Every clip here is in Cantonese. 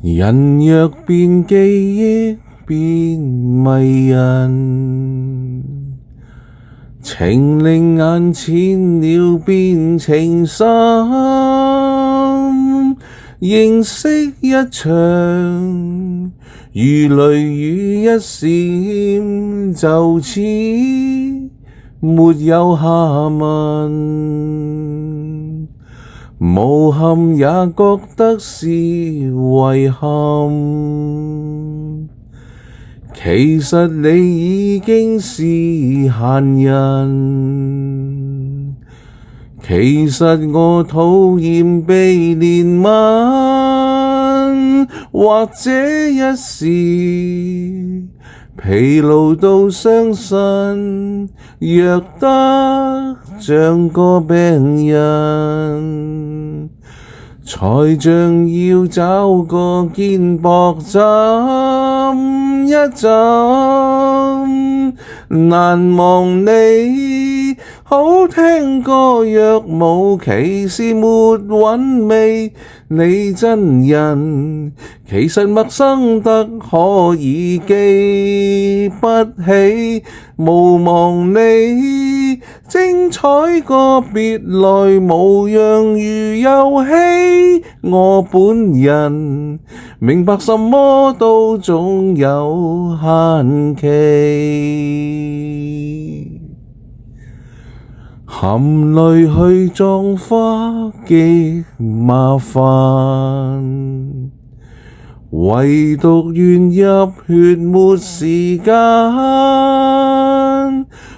人若變記憶變迷人，情令眼淺了變情深，認識一場，如雷雨一閃，就此沒有下文，無憾也覺得是遺憾。其實你已經是閒人，其實我討厭被憐憫，或者一時疲勞到傷身，弱得像個病人，才像要找個肩膊枕一枕。難忘你，好聽歌若無其事沒韻味，你真人其實陌生得可以記不起。無忘你，精彩個別來無恙如遊戲，我本人明白什麼都總有限期，含淚去葬花極麻煩，唯獨願入血沒時間，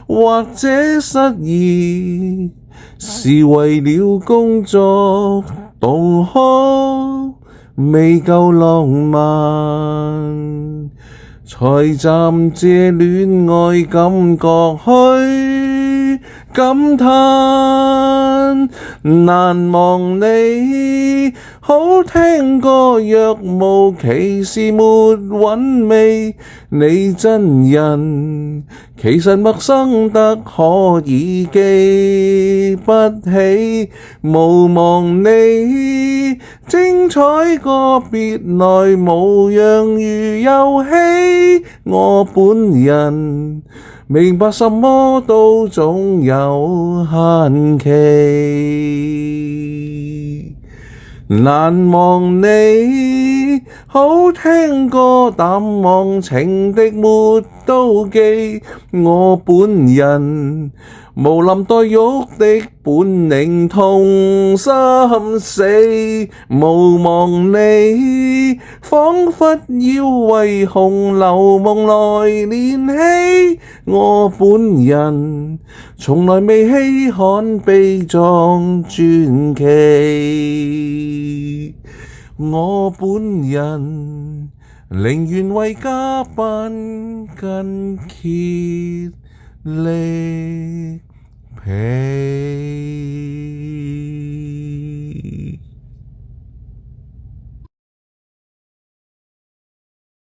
或者失意是為了工作動哭未夠浪漫，才暫借戀愛感覺去感嘆。難忘你，好聽歌若無其事沒韻味，你真人其實陌生得可以記不起。無忘你，精彩個別來無恙如遊戲，我本人明白什麼都總有限期。難忘你，好聽歌淡忘情敵沒妒忌，我本人無林黛玉的本領痛心死。無忘你，彷彿要為紅樓夢來練戲，我本人從來未稀罕悲壯傳奇，我本人寧願為嘉賓筋竭力疲。